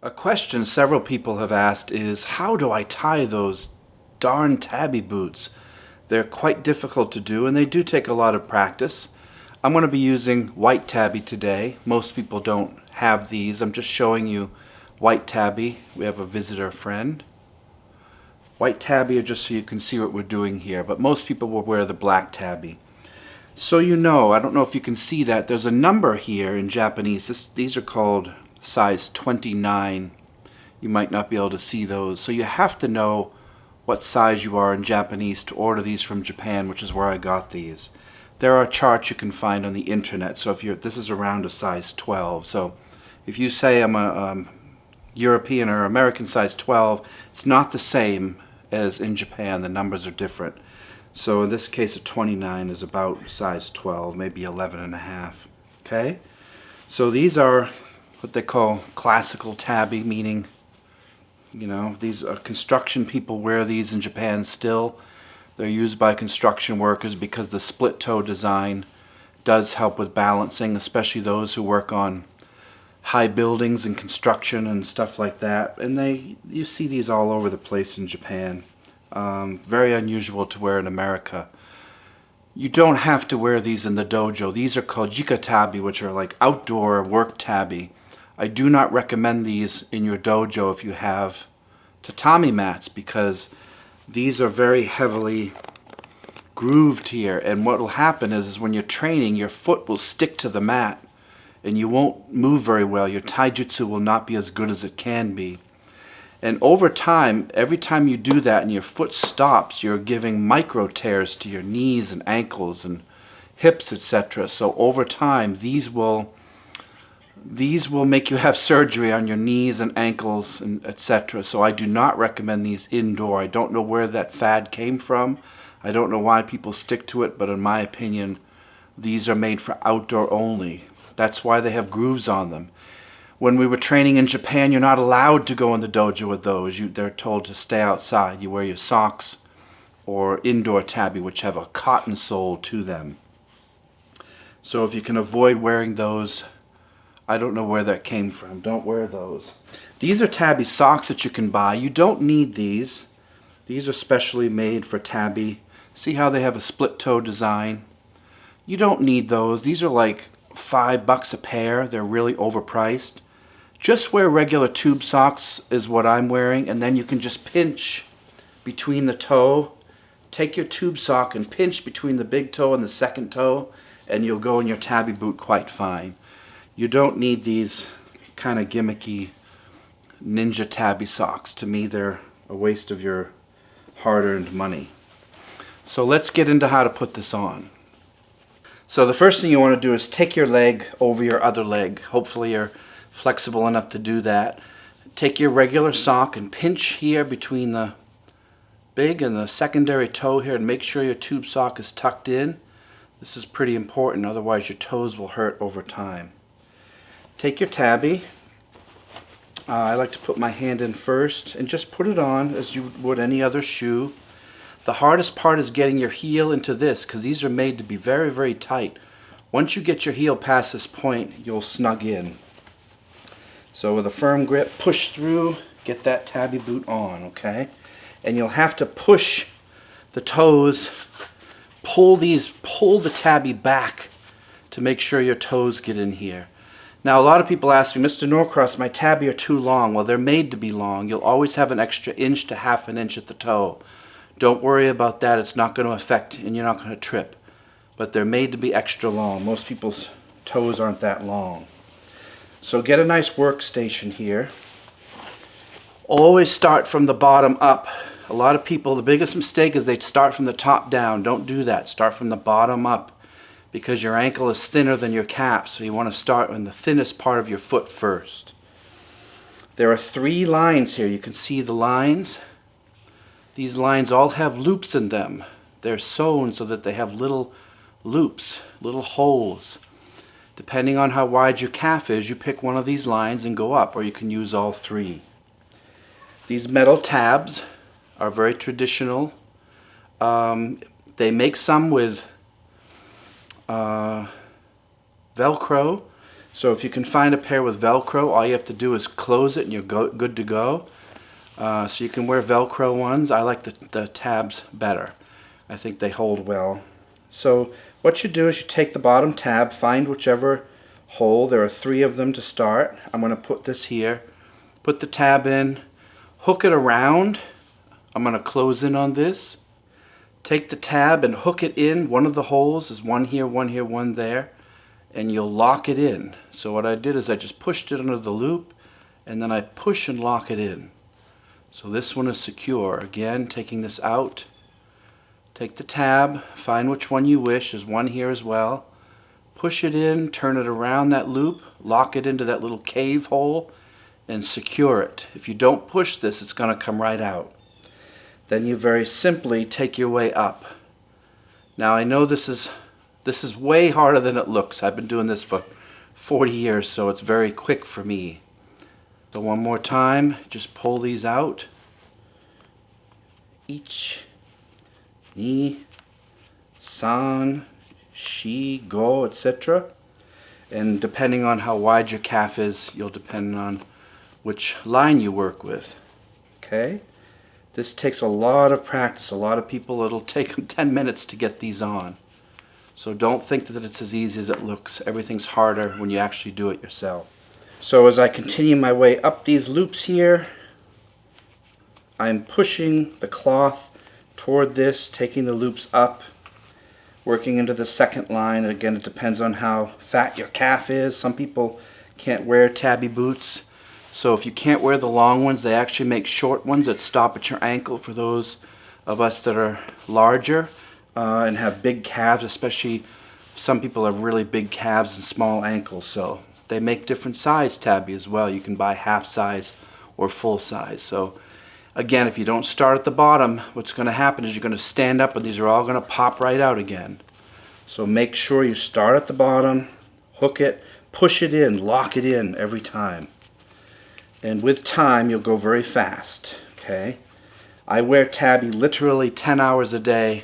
A question several people have asked is, how do I tie those darn Tabi boots? They're quite difficult to do, and they do take a lot of practice. I'm going to be using white Tabi today. Most people don't have these. I'm just showing you white Tabi. We have a visitor friend. White Tabi are just so you can see what we're doing here, but most people will wear the black Tabi. So you know, I don't know if you can see that, there's a number here in Japanese. These are called size 29. You might not be able to see those. So you have to know what size you are in Japanese to order these from Japan, which is where I got these. There are charts you can find on the internet. So this is around a size 12. So if you say I'm a European or American size 12, it's not the same as in Japan. The numbers are different. So in this case, a 29 is about size 12, maybe 11 and a half. Okay? So these are what they call classical Tabi, meaning, you know, these are construction people wear these in Japan still. They're used by construction workers because the split toe design does help with balancing, especially those who work on high buildings and construction and stuff like that. And you see these all over the place in Japan. Very unusual to wear in America. You don't have to wear these in the dojo. These are called jika Tabi, which are like outdoor work Tabi. I do not recommend these in your dojo if you have tatami mats, because these are very heavily grooved here, and what will happen is when you're training, your foot will stick to the mat and you won't move very well. Your taijutsu will not be as good as it can be. And over time, every time you do that and your foot stops, you're giving micro tears to your knees and ankles and hips, etc. So over time, these will make you have surgery on your knees and ankles and etc. So I do not recommend these indoor. I don't know where that fad came from. I don't know why people stick to it, but in my opinion, these are made for outdoor only. That's why they have grooves on them. When we were training in Japan, you're not allowed to go in the dojo with those. They're told to stay outside. You wear your socks or indoor Tabi, which have a cotton sole to them. So if you can avoid wearing those, I don't know where that came from. Don't wear those. These are Tabi socks that you can buy. You don't need these. These are specially made for Tabi. See how they have a split toe design? You don't need those. These are like $5 a pair. They're really overpriced. Just wear regular tube socks is what I'm wearing, and then you can just pinch between the toe. Take your tube sock and pinch between the big toe and the second toe, and you'll go in your Tabi boot quite fine. You don't need these kind of gimmicky ninja Tabi socks. To me, they're a waste of your hard-earned money. So let's get into how to put this on. So the first thing you want to do is take your leg over your other leg. Hopefully you're flexible enough to do that. Take your regular sock and pinch here between the big and the secondary toe here, and make sure your tube sock is tucked in. This is pretty important, otherwise your toes will hurt over time. Take your Tabi. I like to put my hand in first and just put it on as you would any other shoe. The hardest part is getting your heel into this, because these are made to be very, very tight. Once you get your heel past this point, you'll snug in. So with a firm grip, push through, get that Tabi boot on, okay? And you'll have to push the toes, pull the Tabi back to make sure your toes get in here. Now, a lot of people ask me, Mr. Norcross, my Tabi are too long. Well, they're made to be long. You'll always have an extra inch to half an inch at the toe. Don't worry about that. It's not going to affect, and you're not going to trip. But they're made to be extra long. Most people's toes aren't that long. So get a nice workstation here. Always start from the bottom up. A lot of people, the biggest mistake is they start from the top down. Don't do that. Start from the bottom up, because your ankle is thinner than your calf, so you want to start on the thinnest part of your foot first. There are 3 lines here. You can see the lines. These lines all have loops in them. They're sewn so that they have little loops, little holes. Depending on how wide your calf is, you pick one of these lines and go up, or you can use all 3. These metal tabs are very traditional. They make some with Velcro. So if you can find a pair with Velcro, all you have to do is close it and you're good to go. So you can wear Velcro ones. I like the tabs better. I think they hold well. So what you do is you take the bottom tab, find whichever hole. There are 3 of them to start. I'm going to put this here. Put the tab in, hook it around. I'm going to close in on this. Take the tab and hook it in. One of the holes is one here, one there. And you'll lock it in. So what I did is I just pushed it under the loop and then I push and lock it in. So this one is secure. Again, taking this out. Take the tab, find which one you wish. There's one here as well. Push it in, turn it around that loop, lock it into that little cave hole, and secure it. If you don't push this, it's going to come right out. Then you very simply take your way up. Now I know this is way harder than it looks. I've been doing this for 40 years, so it's very quick for me. So one more time, just pull these out. Ich, ni, san, shi, go, etc. And depending on how wide your calf is, you'll depend on which line you work with. Okay? This takes a lot of practice. A lot of people, it'll take them 10 minutes to get these on. So don't think that it's as easy as it looks. Everything's harder when you actually do it yourself. So as I continue my way up these loops here, I'm pushing the cloth toward this, taking the loops up, working into the second line. And again, it depends on how fat your calf is. Some people can't wear Tabi boots. So if you can't wear the long ones, they actually make short ones that stop at your ankle for those of us that are larger and have big calves, especially some people have really big calves and small ankles. So they make different size Tabi as well. You can buy half size or full size. So again, if you don't start at the bottom, what's going to happen is you're going to stand up and these are all going to pop right out again. So make sure you start at the bottom, hook it, push it in, lock it in every time. And with time, you'll go very fast. Okay? I wear Tabi literally 10 hours a day,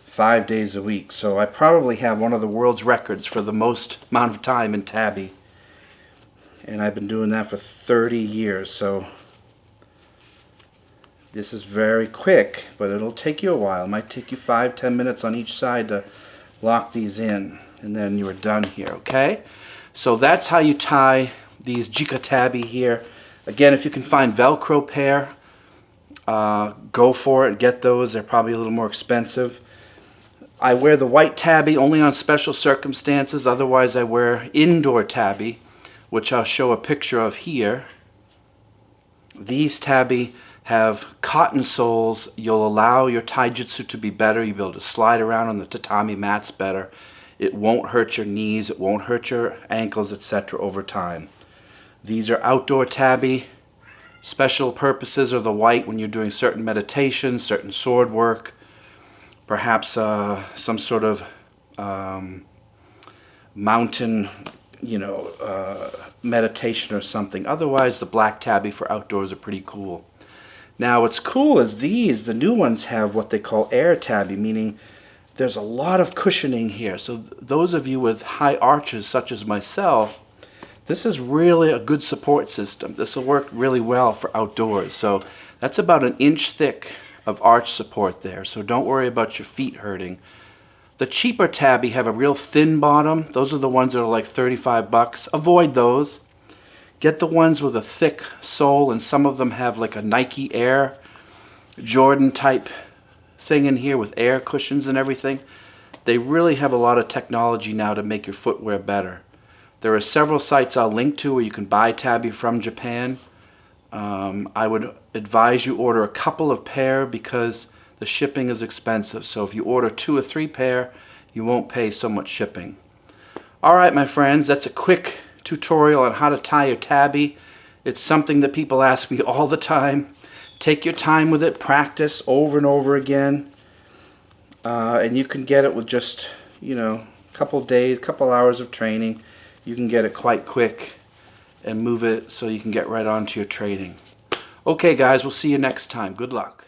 5 days a week. So I probably have one of the world's records for the most amount of time in Tabi. And I've been doing that for 30 years. So this is very quick, but it'll take you a while. It might take you 5-10 minutes on each side to lock these in. And then you're done here, okay? So that's how you tie these Jika Tabi here. Again, if you can find Velcro pair, go for it. Get those. They're probably a little more expensive. I wear the white Tabi only on special circumstances. Otherwise, I wear indoor Tabi, which I'll show a picture of here. These Tabi have cotton soles. You'll allow your taijutsu to be better. You'll be able to slide around on the tatami mats better. It won't hurt your knees. It won't hurt your ankles, etc. over time. These are outdoor Tabi. Special purposes are the white when you're doing certain meditations, certain sword work, perhaps some sort of mountain, meditation or something. Otherwise, the black Tabi for outdoors are pretty cool. Now, what's cool is the new ones have what they call air Tabi, meaning there's a lot of cushioning here. So those of you with high arches, such as myself, this is really a good support system. This will work really well for outdoors. So that's about 1 inch thick of arch support there. So don't worry about your feet hurting. The cheaper Tabi have a real thin bottom. Those are the ones that are like $35. Avoid those. Get the ones with a thick sole, and some of them have like a Nike Air Jordan type thing in here with air cushions and everything. They really have a lot of technology now to make your footwear better. There are several sites I'll link to where you can buy Tabi from Japan. I would advise you order a couple of pair because the shipping is expensive. So if you order 2 or 3 pair, you won't pay so much shipping. Alright my friends, that's a quick tutorial on how to tie your Tabi. It's something that people ask me all the time. Take your time with it, practice over and over again. And you can get it with just, a couple days, couple hours of training. You can get it quite quick and move it so you can get right on to your training. Okay guys, we'll see you next time. Good luck.